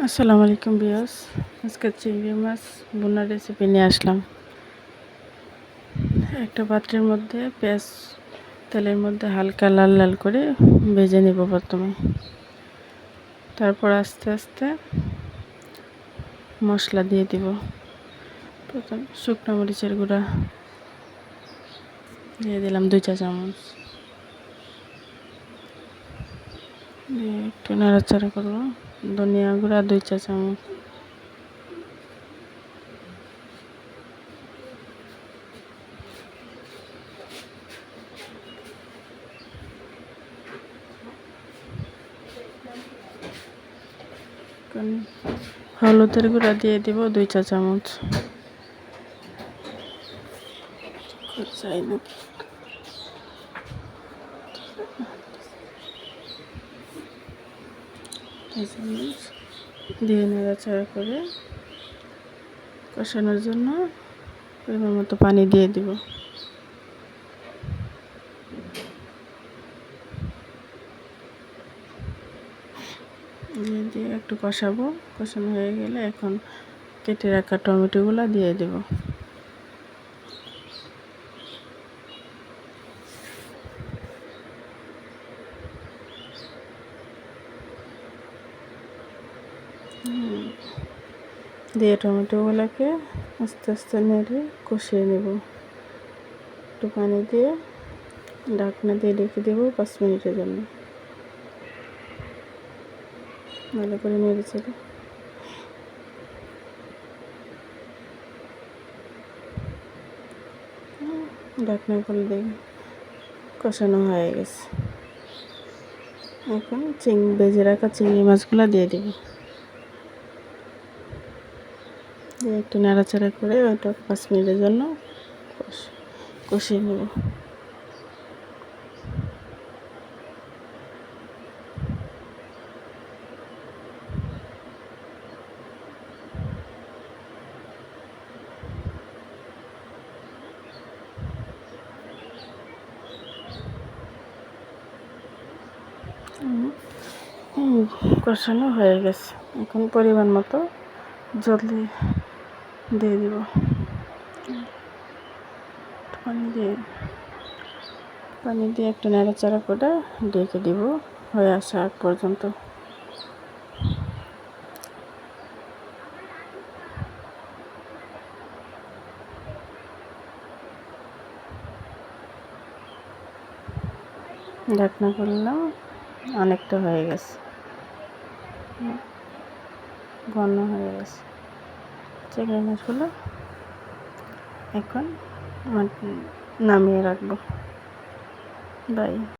আসসালামু আলাইকুম বিয়াস। আজকে চিংড়ি মাছ বোনার রেসিপি নিয়ে আসলাম। একটা পাত্রের মধ্যে পেঁয়াজ তেলের মধ্যে হালকা লাল লাল করে ভেজে নেব প্রথমে। তারপর আস্তে আস্তে মশলা দিয়ে দিব। প্রথম শুকনো মরিচের গুঁড়া দিয়ে দিলাম 2 চা চামচ, দিয়ে একটু নাড়াচাড়া করবো। ধনিয়া গুঁড়া 2 চা চামচ, হলুদের গুঁড়া দিয়ে দিব 2 চা চামচ, দিয়ে নাড়াচাড়া করে কষানোর জন্য পরিমাণ মতো পানি দিয়ে দিব। দিয়ে একটু কষাবো। কষানো হয়ে গেলে এখন কেটে রাখা টমেটোগুলো দিয়ে দেব। দিয়ে টমেটোগুলোকে আস্তে আস্তে নেড়ে কষিয়ে নেব। একটু পানি দিয়ে ঢাকনা দিয়ে ঢেকে দেবো 5 মিনিটের জন্য। ভালো করে নেড়ে চেড়ে ঢাকনা খুলে দেখি কষানো হয়ে গেছে। এখন ভেজে রাখা চিংড়ি মাছগুলো দিয়ে দেব। দিয়ে একটু নাড়াচাড়া করে ওইটা 5 মিনিটের জন্য কষিয়ে নেব। কষানো হয়ে গেছে। এখন পরিমাণ মতো জল দিয়ে দিব। পানি দিয়ে একটু নাড়াচাড়া করে ঢেকে দিব হয়ে আসা আগ পর্যন্ত। ঢাকনা করলাম, অনেকটা হয়ে গেছে, ঘন হয়ে গেছে চিংড়ি মাছগুলো। এখন নামিয়ে রাখবো। বাই।